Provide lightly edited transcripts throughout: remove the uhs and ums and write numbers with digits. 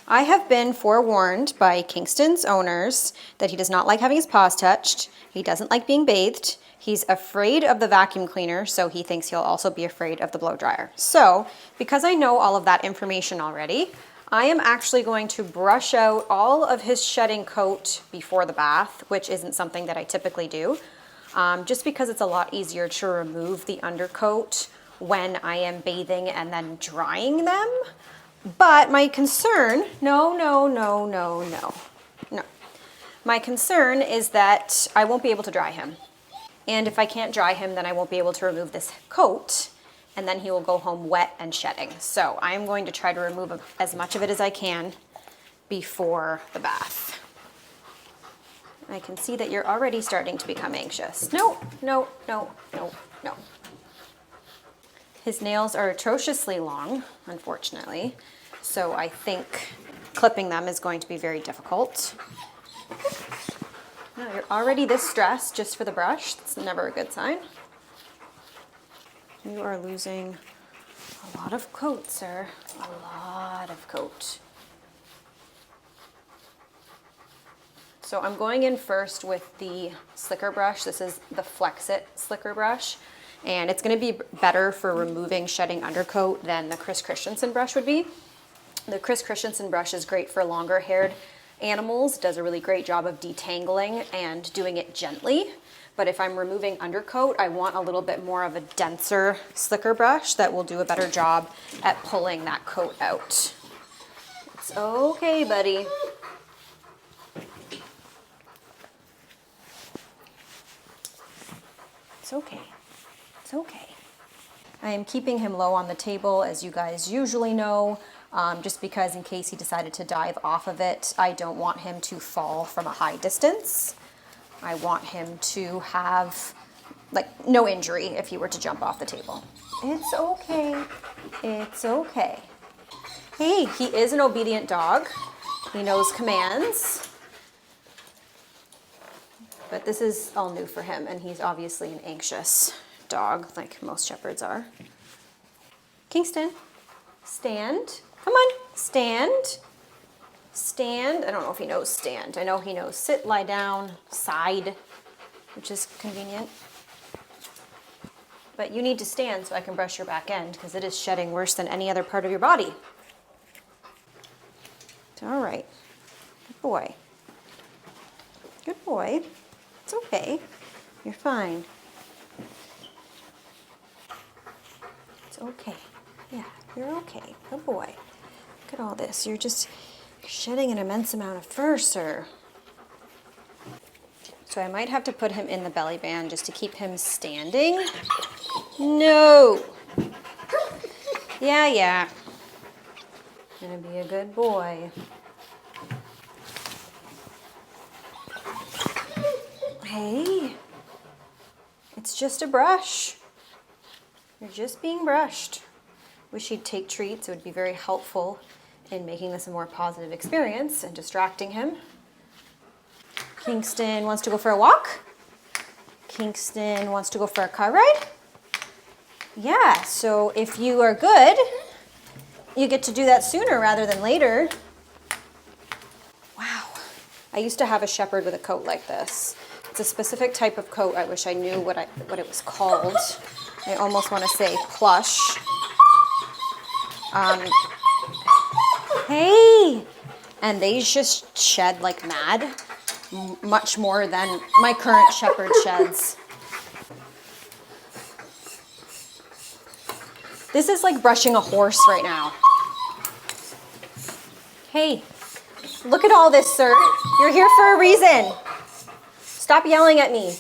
I have been forewarned by Kingston's owners that he does not like having his paws touched. He doesn't like being bathed. He's afraid of the vacuum cleaner, so he thinks he'll also be afraid of the blow dryer. So, because I know all of that information already, I am actually going to brush out all of his shedding coat before the bath, which isn't something that I typically do, just because it's a lot easier to remove the undercoat when I am bathing and then drying them. But my concern, no. My concern is that I won't be able to dry him. And if I can't dry him, then I won't be able to remove this coat, and then he will go home wet and shedding. So I'm going to try to remove as much of it as I can before the bath. I can see that you're already starting to become anxious. No. His nails are atrociously long, unfortunately, so I think clipping them is going to be very difficult. No, you're already this stressed just for the brush. That's never a good sign. You are losing a lot of coat, sir. A lot of coat. So I'm going in first with the slicker brush. This is the Flex It slicker brush. And it's going to be better for removing shedding undercoat than the Chris Christensen brush would be. The Chris Christensen brush is great for longer haired animals, does a really great job of detangling and doing it gently. But if I'm removing undercoat, I want a little bit more of a denser slicker brush that will do a better job at pulling that coat out. It's okay, buddy. It's okay. It's okay. I am keeping him low on the table, as you guys usually know, just because in case he decided to dive off of it, I don't want him to fall from a high distance. I want him to have, like, no injury if he were to jump off the table. It's okay. It's okay. Hey, he is an obedient dog. He knows commands. But this is all new for him, and he's obviously an anxious dog, like most shepherds are. Kingston, stand. Come on, stand. Stand. I don't know if he knows stand. I know he knows sit, lie down, side, which is convenient. But you need to stand so I can brush your back end because it is shedding worse than any other part of your body. All right. Good boy. Good boy. It's okay. You're fine. It's okay. Yeah, you're okay. Good boy. Look at all this. You're just shedding an immense amount of fur, sir. So I might have to put him in the belly band just to keep him standing. No. Yeah. Gonna be a good boy. Hey. It's just a brush. You're just being brushed. Wish he'd take treats. It would be very helpful in making this a more positive experience and distracting him. Kingston wants to go for a walk. Kingston wants to go for a car ride. Yeah, so if you are good, you get to do that sooner rather than later. Wow. I used to have a shepherd with a coat like this. It's a specific type of coat. I wish I knew what it was called. I almost want to say plush. Hey! And they just shed like mad, much more than my current shepherd sheds. This is like brushing a horse right now. Hey, look at all this, sir. You're here for a reason. Stop yelling at me.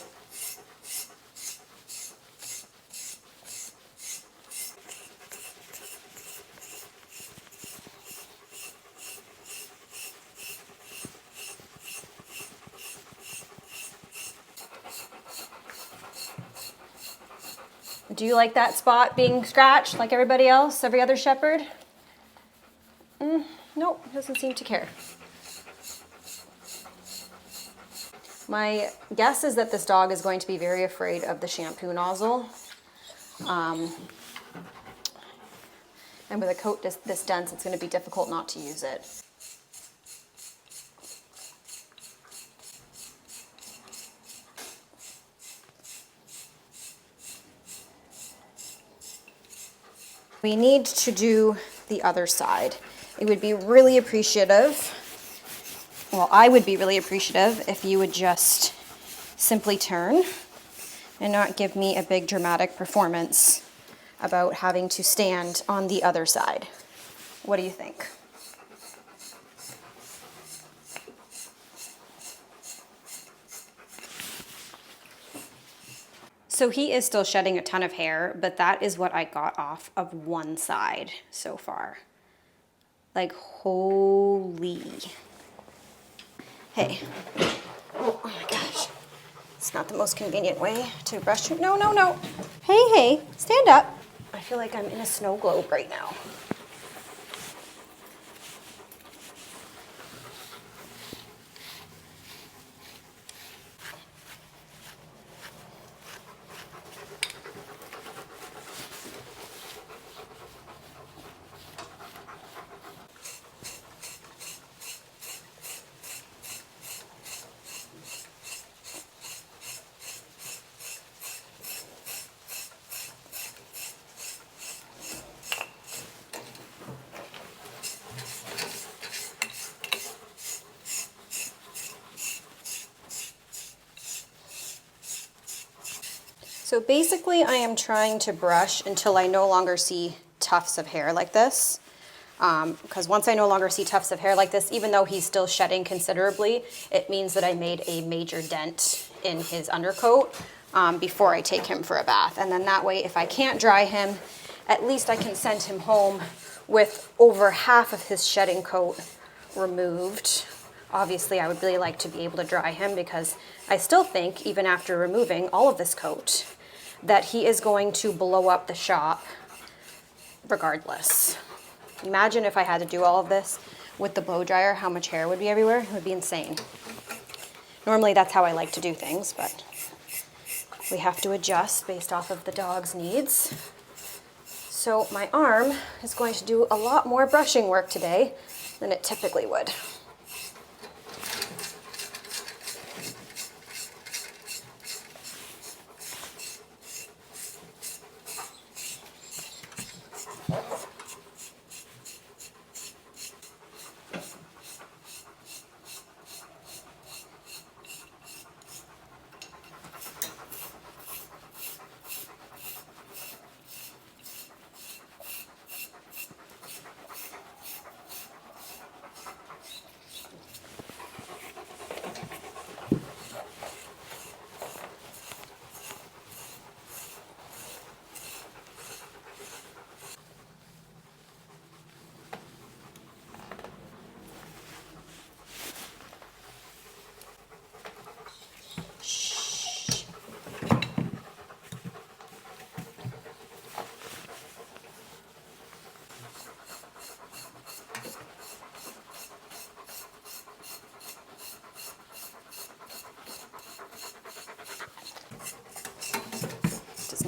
Do you like that spot being scratched like everybody else, every other shepherd? Nope, doesn't seem to care. My guess is that this dog is going to be very afraid of the shampoo nozzle. And with a coat this dense, it's going to be difficult not to use it. We need to do the other side. It would be really appreciative, well, I would be really appreciative if you would just simply turn and not give me a big dramatic performance about having to stand on the other side. What do you think? So he is still shedding a ton of hair, but that is what I got off of one side so far. Like, holy. Hey. Oh my gosh. It's not the most convenient way to brush. No, no, no. Hey, hey, stand up. I feel like I'm in a snow globe right now. So basically I am trying to brush until I no longer see tufts of hair like this. Because once I no longer see tufts of hair like this, even though he's still shedding considerably, it means that I made a major dent in his undercoat before I take him for a bath. And then that way, if I can't dry him, at least I can send him home with over half of his shedding coat removed. Obviously, I would really like to be able to dry him because I still think, even after removing all of this coat, that he is going to blow up the shop regardless. Imagine if I had to do all of this with the blow dryer, how much hair would be everywhere. It would be insane. Normally that's how I like to do things, but we have to adjust based off of the dog's needs. So my arm is going to do a lot more brushing work today than it typically would.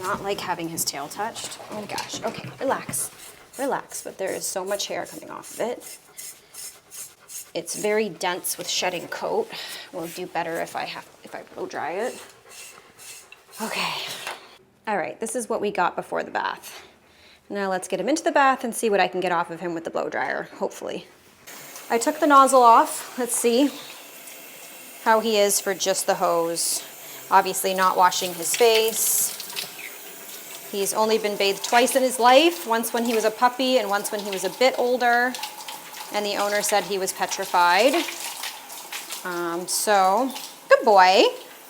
Not like having his tail touched. Oh my gosh. Okay, relax. Relax, but there is so much hair coming off of it. It's very dense with shedding coat. Will do better if I blow dry it. Okay. All right, this is what we got before the bath. Now let's get him into the bath and see what I can get off of him with the blow dryer, hopefully. I took the nozzle off. Let's see how he is for just the hose. Obviously not washing his face. He's only been bathed twice in his life, once when he was a puppy and once when he was a bit older. And the owner said he was petrified. So, good boy.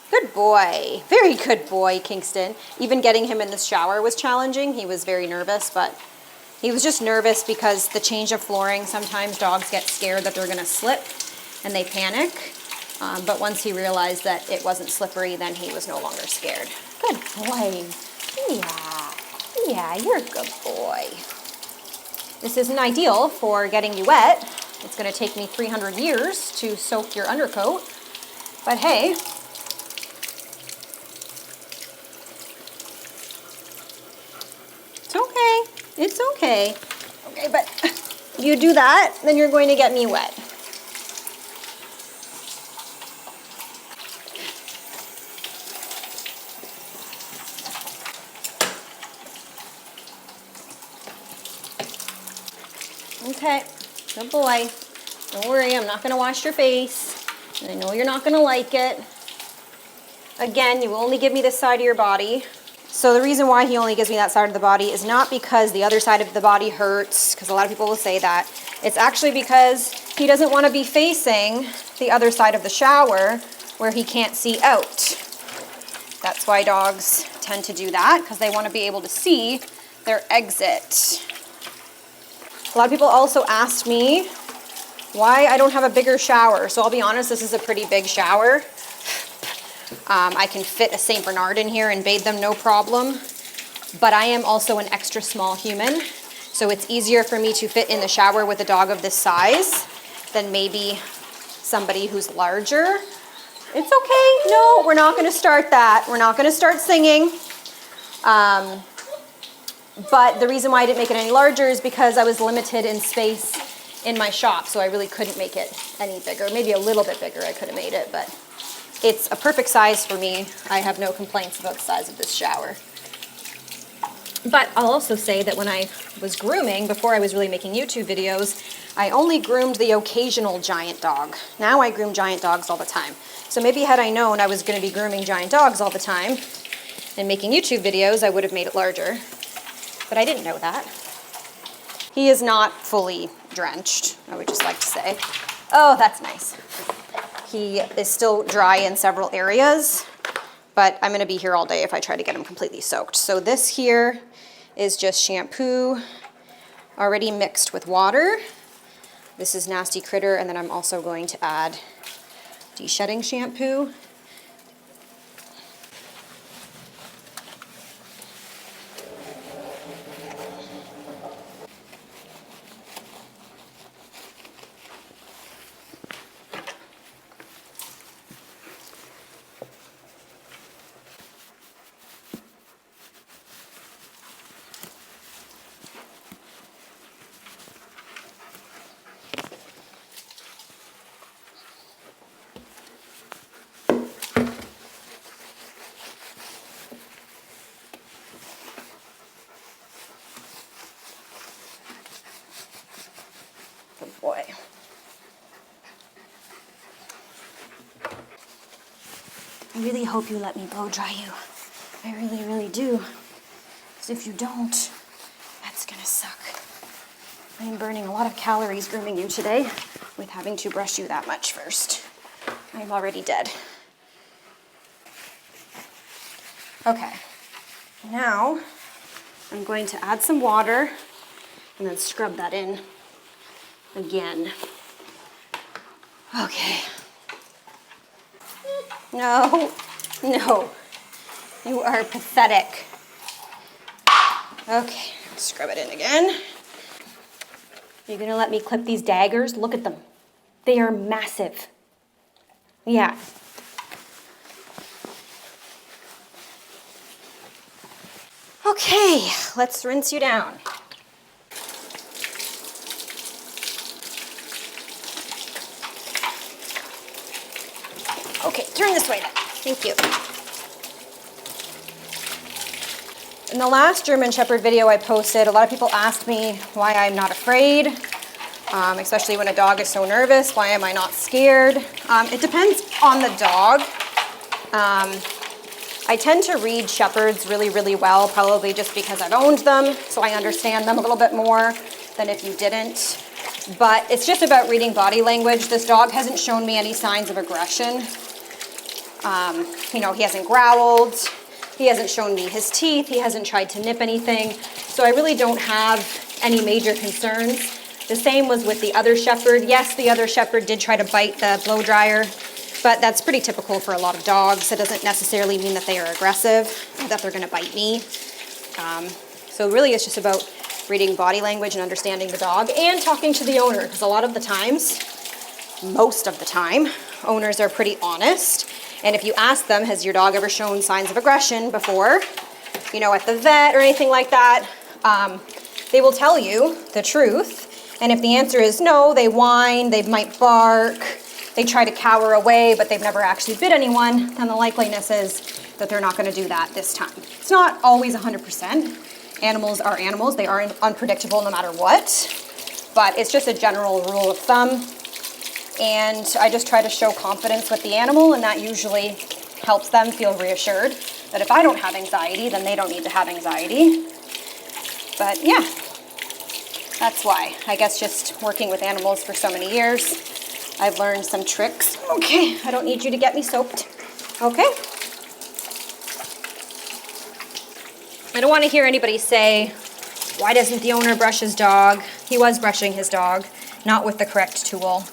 Good boy. Very good boy, Kingston. Even getting him in the shower was challenging. He was very nervous, but he was just nervous because the change of flooring, sometimes dogs get scared that they're gonna slip and they panic. But once he realized that it wasn't slippery, then he was no longer scared. Good boy. Yeah, you're a good boy. This isn't ideal for getting you wet. It's going to take me 300 years to soak your undercoat. But hey, it's okay. It's okay. Okay, but you do that, then you're going to get me wet. Okay, good boy. Don't worry, I'm not gonna wash your face. And I know you're not gonna like it. Again, you will only give me this side of your body. So the reason why he only gives me that side of the body is not because the other side of the body hurts, because a lot of people will say that. It's actually because he doesn't want to be facing the other side of the shower where he can't see out. That's why dogs tend to do that, because they want to be able to see their exit. A lot of people also asked me why I don't have a bigger shower. So I'll be honest, this is a pretty big shower. I can fit a St. Bernard in here and bathe them no problem, but I am also an extra small human, so it's easier for me to fit in the shower with a dog of this size than maybe somebody who's larger. It's okay. No, we're not going to start that. We're not going to start singing. But the reason why I didn't make it any larger is because I was limited in space in my shop, so I really couldn't make it any bigger. Maybe a little bit bigger I could have made it, but it's a perfect size for me. I have no complaints about the size of this shower. But I'll also say that when I was grooming, before I was really making YouTube videos, I only groomed the occasional giant dog. Now I groom giant dogs all the time. So maybe had I known I was going to be grooming giant dogs all the time and making YouTube videos, I would have made it larger. But I didn't know that. He is not fully drenched, I would just like to say. Oh, that's nice. He is still dry in several areas, but I'm gonna be here all day if I try to get him completely soaked. So this here is just shampoo already mixed with water. This is Nasty Critter, and then I'm also going to add de-shedding shampoo. Good boy. I really hope you let me blow dry you. I really, really do. Because if you don't, that's gonna suck. I am burning a lot of calories grooming you today with having to brush you that much first. I'm already dead. Okay, now I'm going to add some water and then scrub that in again. Okay. No, no, you are pathetic. Okay, scrub it in again. You're gonna let me clip these daggers? Look at them. They are massive. Yeah. Okay, let's rinse you down. Okay, turn this way then. Thank you. In the last German Shepherd video I posted, a lot of people asked me why I'm not afraid, especially when a dog is so nervous. Why am I not scared? It depends on the dog. I tend to read Shepherds really, really well, probably just because I've owned them, so I understand them a little bit more than if you didn't. But it's just about reading body language. This dog hasn't shown me any signs of aggression. You know, he hasn't growled. He hasn't shown me his teeth. He hasn't tried to nip anything. So I really don't have any major concerns. The same was with the other Shepherd. Yes, the other Shepherd did try to bite the blow dryer, but that's pretty typical for a lot of dogs. It doesn't necessarily mean that they are aggressive, or that they're gonna bite me. So really it's just about reading body language and understanding the dog and talking to the owner, because a lot of the times, most of the time, owners are pretty honest. And if you ask them, has your dog ever shown signs of aggression before, you know, at the vet or anything like that, they will tell you the truth. And if the answer is no, they whine, they might bark, they try to cower away, but they've never actually bit anyone, then the likeliness is that they're not going to do that this time. It's not always 100%. Animals are animals. They are unpredictable no matter what. but it's just a general rule of thumb. And I just try to show confidence with the animal, and that usually helps them feel reassured that if I don't have anxiety, then they don't need to have anxiety. But yeah, that's why. I guess just working with animals for so many years, I've learned some tricks. Okay, I don't need you to get me soaped. Okay. I don't want to hear anybody say, why doesn't the owner brush his dog? He was brushing his dog, not with the correct tool.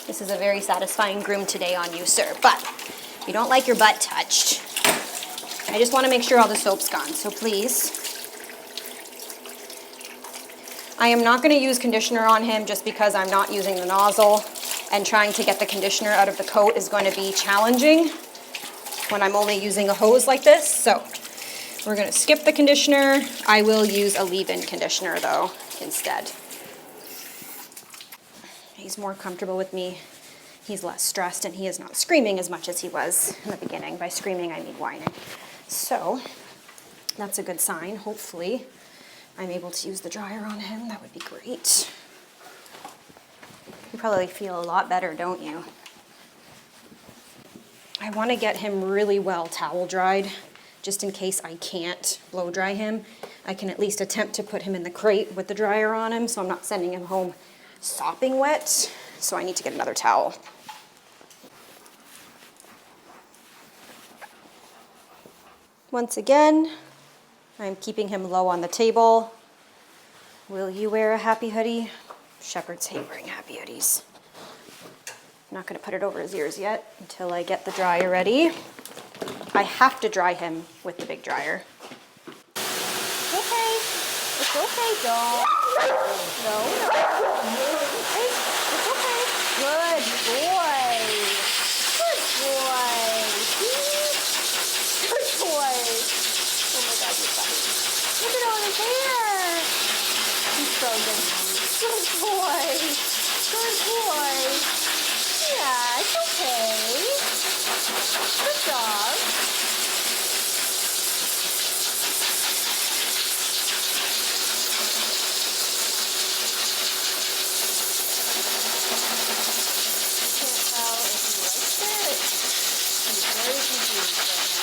This is a very satisfying groom today on you, sir. But if you don't like your butt touched, I just want to make sure all the soap's gone, so please. I am not going to use conditioner on him just because I'm not using the nozzle, and trying to get the conditioner out of the coat is going to be challenging when I'm only using a hose like this. So we're going to skip the conditioner. I will use a leave-in conditioner though instead. He's more comfortable with me. He's less stressed, and he is not screaming as much as he was in the beginning. By screaming, I mean whining. So that's a good sign. Hopefully I'm able to use the dryer on him. That would be great. You probably feel a lot better, don't you? I want to get him really well towel dried, just in case I can't blow dry him. I can at least attempt to put him in the crate with the dryer on him, so I'm not sending him home sopping wet. So I need to get another towel. Once again, I'm keeping him low on the table. Will you wear a happy hoodie? Shepherds hate wearing happy hoodies. I'm not going to put it over his ears yet until I get the dryer ready. I have to dry him with the big dryer. It's okay. It's okay, dog. No. It's okay. Good boy. Good boy. Good boy. Oh my God, you're funny. Look at all his hair. He's so good. Good boy. Good boy. Yeah, it's okay. Good dog. Can't tell if he likes it. He's very confused right now.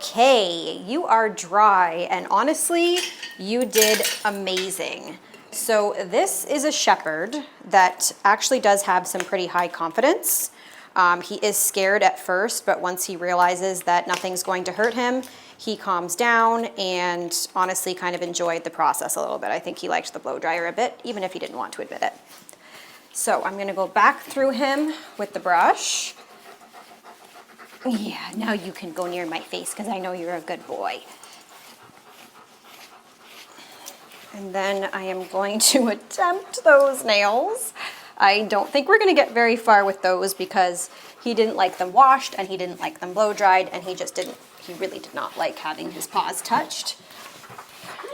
Okay, you are dry, and honestly, you did amazing. So this is a shepherd that actually does have some pretty high confidence. He is scared at first, but once he realizes that nothing's going to hurt him, he calms down and honestly kind of enjoyed the process a little bit. I think he liked the blow dryer a bit, even if he didn't want to admit it. So I'm gonna go back through him with the brush. Yeah, now you can go near my face because I know you're a good boy. And then I am going to attempt those nails. I don't think we're gonna get very far with those because he didn't like them washed and he didn't like them blow dried, and he really did not like having his paws touched.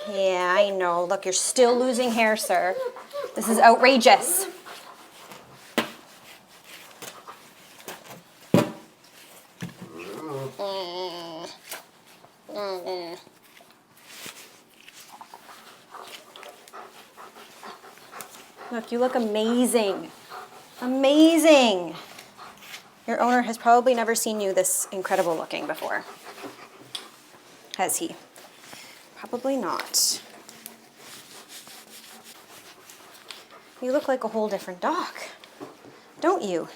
Yeah, I know. Look, you're still losing hair, sir. This is outrageous. Look, you look amazing. Amazing. Your owner has probably never seen you this incredible looking before. Has he? Probably not. You look like a whole different dog, don't you?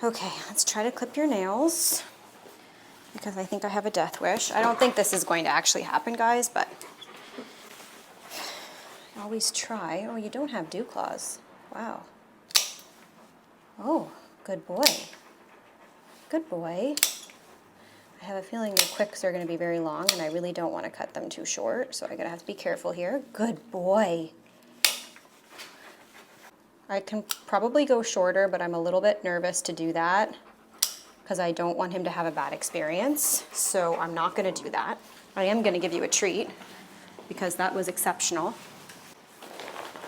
Okay, let's try to clip your nails because I think I have a death wish. I don't think this is going to actually happen, guys, but always try. Oh, you don't have dew claws. Wow. Oh, good boy. Good boy. I have a feeling your quicks are going to be very long, and I really don't want to cut them too short, so I'm going to have to be careful here. Good boy. I can probably go shorter, but I'm a little bit nervous to do that because I don't want him to have a bad experience, so I'm not going to do that. I am going to give you a treat because that was exceptional.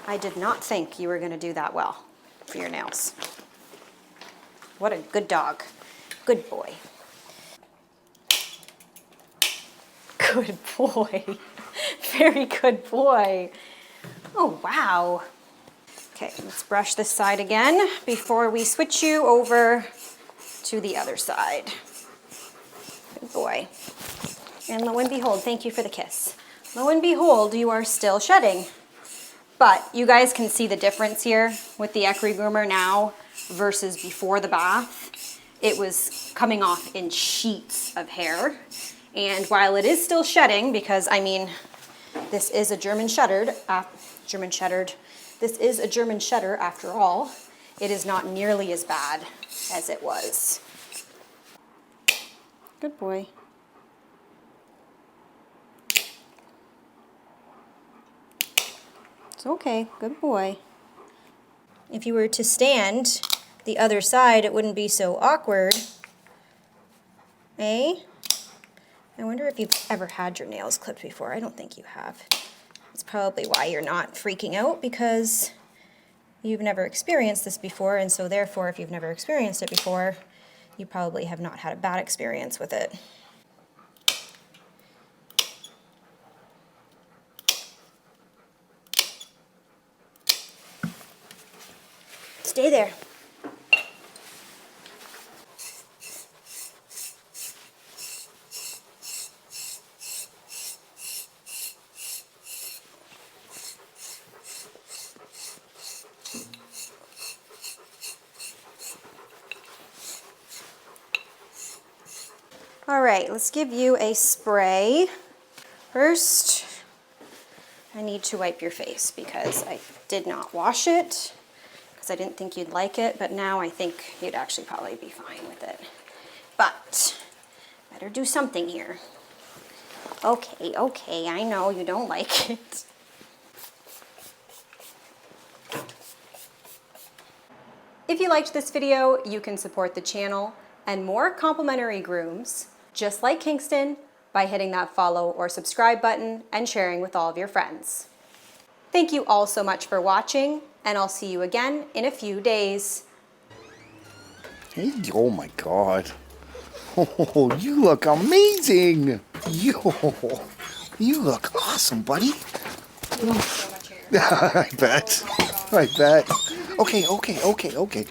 I did not think you were going to do that well for your nails. What a good dog. Good boy. Good boy. Very good boy. Oh, wow. Okay, let's brush this side again before we switch you over to the other side. Good boy. And lo and behold, thank you for the kiss. Lo and behold, you are still shedding. But you guys can see the difference here with the EquiGroomer now versus before the bath. It was coming off in sheets of hair. And while it is still shedding, because I mean, this is a German Shepherd after all, it is not nearly as bad as it was. Good boy. It's okay, good boy. If you were to stand the other side, it wouldn't be so awkward. Eh? I wonder if you've ever had your nails clipped before. I don't think you have. It's probably why you're not freaking out, because you've never experienced this before, and so therefore, if you've never experienced it before, you probably have not had a bad experience with it. Stay there. All right, let's give you a spray. First, I need to wipe your face because I did not wash it because I didn't think you'd like it, but now I think you'd actually probably be fine with it. But better do something here. Okay, I know you don't like it. If you liked this video, you can support the channel and more complimentary grooms, just like Kingston, by hitting that follow or subscribe button and sharing with all of your friends. Thank you all so much for watching, and I'll see you again in a few days. Hey, oh my God. Oh, you look amazing. You look awesome, buddy. I bet. I bet. Okay.